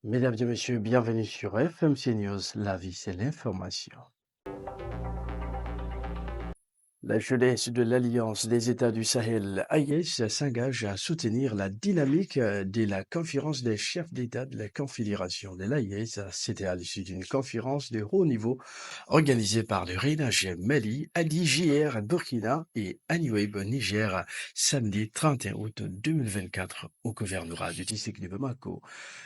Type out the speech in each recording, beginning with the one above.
Mesdames et messieurs, bienvenue sur FMC News. La vie, c'est l'information. La jeunesse de l'Alliance des États du Sahel, AES, s'engage à soutenir la dynamique de la conférence des chefs d'État de la Confédération de l'AES. C'était à l'issue d'une conférence de haut niveau organisée par le RENAGE Mali, ADJR Burkina et Aniweb Niger, samedi 31 août 2024 au gouvernorat du district de Bamako.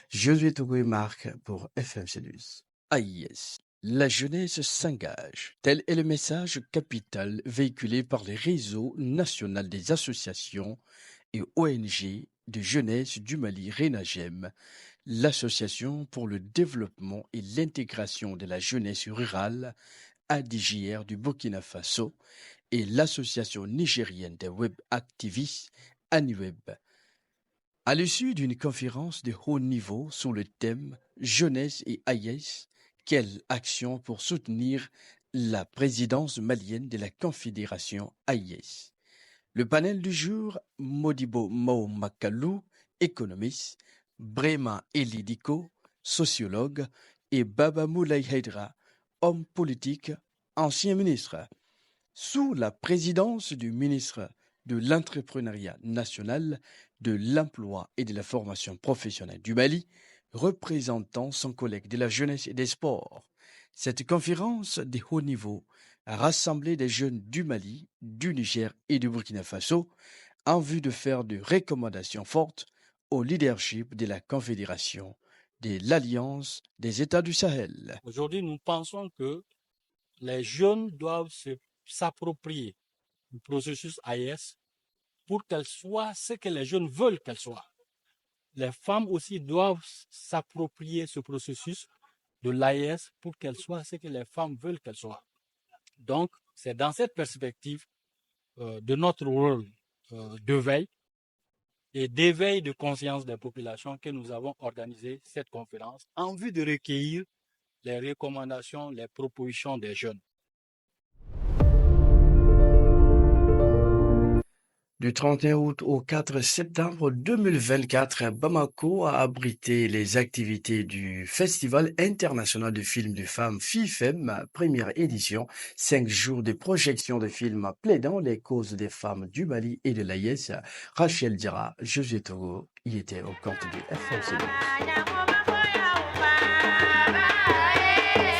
Josué Togo et Marc pour FMC News. AIS. La jeunesse s'engage. Tel est le message capital véhiculé par les réseaux nationaux des associations et ONG de jeunesse du Mali RENAGEM, l'Association pour le développement et l'intégration de la jeunesse rurale ADJR du Burkina Faso et l'Association nigérienne des web activistes ANIWEB. À l'issue d'une conférence de haut niveau sur le thème Jeunesse et AIS, quelle action pour soutenir la présidence malienne de la Confédération AIS? Le panel du jour, Modibo Makalou, économiste, Brema Elidiko, sociologue, et Baba Moulay Haidra, homme politique, ancien ministre. Sous la présidence du ministre de l'Entrepreneuriat national, de l'Emploi et de la formation professionnelle du Mali, représentant son collègue de la jeunesse et des sports. Cette conférence de haut niveau a rassemblé des jeunes du Mali, du Niger et du Burkina Faso en vue de faire des recommandations fortes au leadership de la Confédération de l'Alliance des États du Sahel. Aujourd'hui, nous pensons que les jeunes doivent s'approprier le processus AIS pour qu'elle soit ce que les jeunes veulent qu'elle soit. Les femmes aussi doivent s'approprier ce processus de l'AIS pour qu'elle soit ce que les femmes veulent qu'elle soit. Donc, c'est dans cette perspective de notre rôle de veille et d'éveil de conscience des populations que nous avons organisé cette conférence en vue de recueillir les recommandations, les propositions des jeunes. Du 31 août au 4 septembre 2024, Bamako a abrité les activités du Festival international de films de femmes FIFEM, première édition, 5 jours de projection de films plaidant les causes des femmes du Mali et de l'AIS. Rachel Dira, José Togo, y était au compte du FMC News.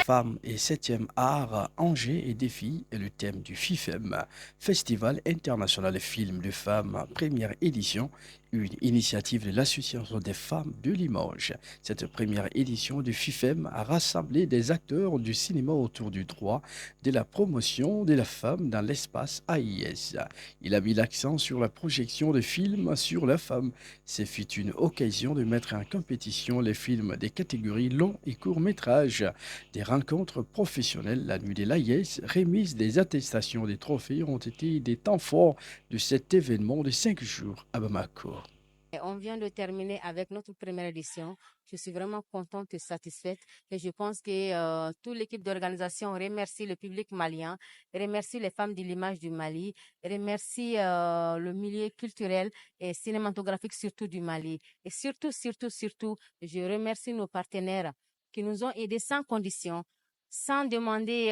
Femmes et 7e art, enjeux et défis est le thème du FIFEM, Festival international de films de femmes, première édition, une initiative de l'Association des femmes de Limoges. Cette première édition du FIFEM a rassemblé des acteurs du cinéma autour du droit de la promotion de la femme dans l'espace AIS. Il a mis l'accent sur la projection de films sur la femme. Ce fut une occasion de mettre en compétition les films des catégories long et court métrage. Des rencontres professionnelles, la nuit de l'AIS, remise des attestations des trophées ont été des temps forts de cet événement de 5 jours à Bamako. On vient de terminer avec notre première édition. Je suis vraiment contente et satisfaite. Et je pense que toute l'équipe d'organisation remercie le public malien, remercie les femmes de l'image du Mali, remercie le milieu culturel et cinématographique surtout du Mali. Et surtout, je remercie nos partenaires qui nous ont aidés sans condition, sans demander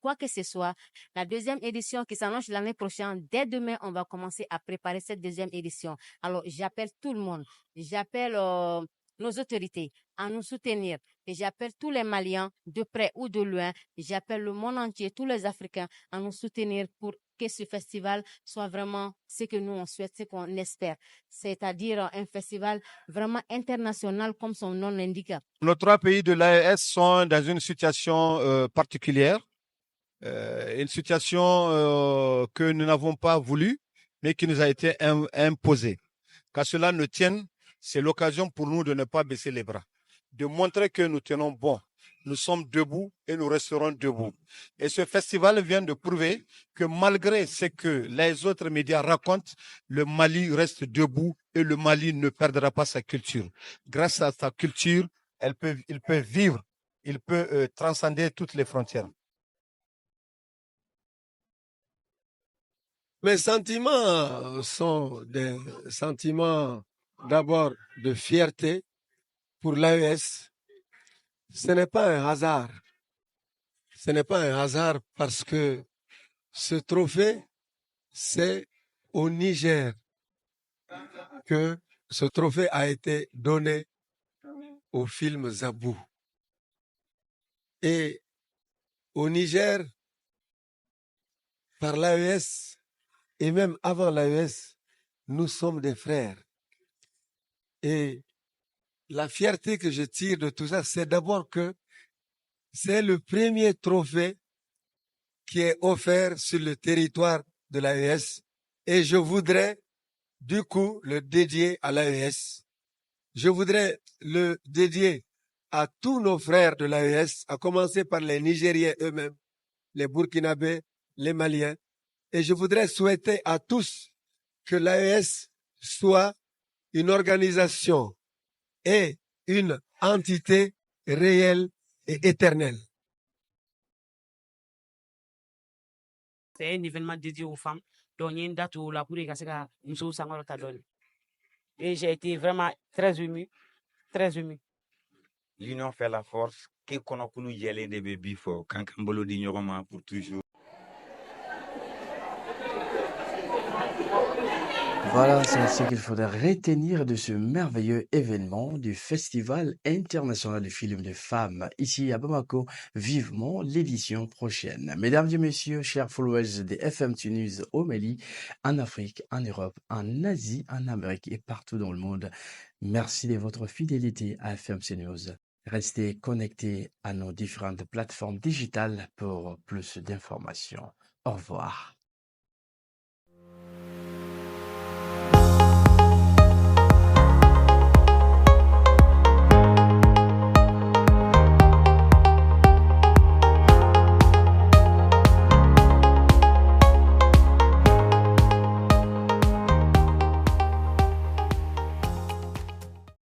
quoi que ce soit. La deuxième édition qui s'annonce l'année prochaine, dès demain, on va commencer à préparer cette deuxième édition. Alors, j'appelle tout le monde, j'appelle nos autorités à nous soutenir et j'appelle tous les Maliens de près ou de loin, j'appelle le monde entier, tous les Africains à nous soutenir pour que ce festival soit vraiment ce que nous on souhaite, ce qu'on espère, c'est-à-dire un festival vraiment international comme son nom l'indique. Nos 3 pays de l'AES sont dans une situation particulière, une situation que nous n'avons pas voulu, mais qui nous a été imposée. Qu'à cela ne tienne, c'est l'occasion pour nous de ne pas baisser les bras, de montrer que nous tenons bon. Nous sommes debout et nous resterons debout. Et ce festival vient de prouver que malgré ce que les autres médias racontent, le Mali reste debout et le Mali ne perdra pas sa culture. Grâce à sa culture, il peut vivre, il peut transcender toutes les frontières. Mes sentiments sont des sentiments d'abord de fierté pour l'AES, ce n'est pas un hasard. Ce n'est pas un hasard parce que ce trophée, c'est au Niger que ce trophée a été donné au film Zabou. Et au Niger, par l'AES, et même avant l'AES, nous sommes des frères. Et la fierté que je tire de tout ça, c'est d'abord que c'est le premier trophée qui est offert sur le territoire de l'AES. Et je voudrais, du coup, le dédier à l'AES. Je voudrais le dédier à tous nos frères de l'AES, à commencer par les Nigériens eux-mêmes, les Burkinabés, les Maliens. Et je voudrais souhaiter à tous que l'AES soit une organisation et une entité réelle et éternelle. C'est un événement dédié aux femmes. Donc, il y a une date où la Kouré Kaseka Moussou Sangor Kadon. Et j'ai été vraiment très ému, très ému. L'union fait la force. Qui connaît nous y aller des bébés fort. Quand Kambolo d'ignorement pour toujours. Voilà, c'est ce qu'il faudrait retenir de ce merveilleux événement du Festival international du film de femmes ici à Bamako. Vivement l'édition prochaine. Mesdames et messieurs, chers followers des FMC News au Mali, en Afrique, en Europe, en Asie, en Amérique et partout dans le monde, merci de votre fidélité à FMC News. Restez connectés à nos différentes plateformes digitales pour plus d'informations. Au revoir.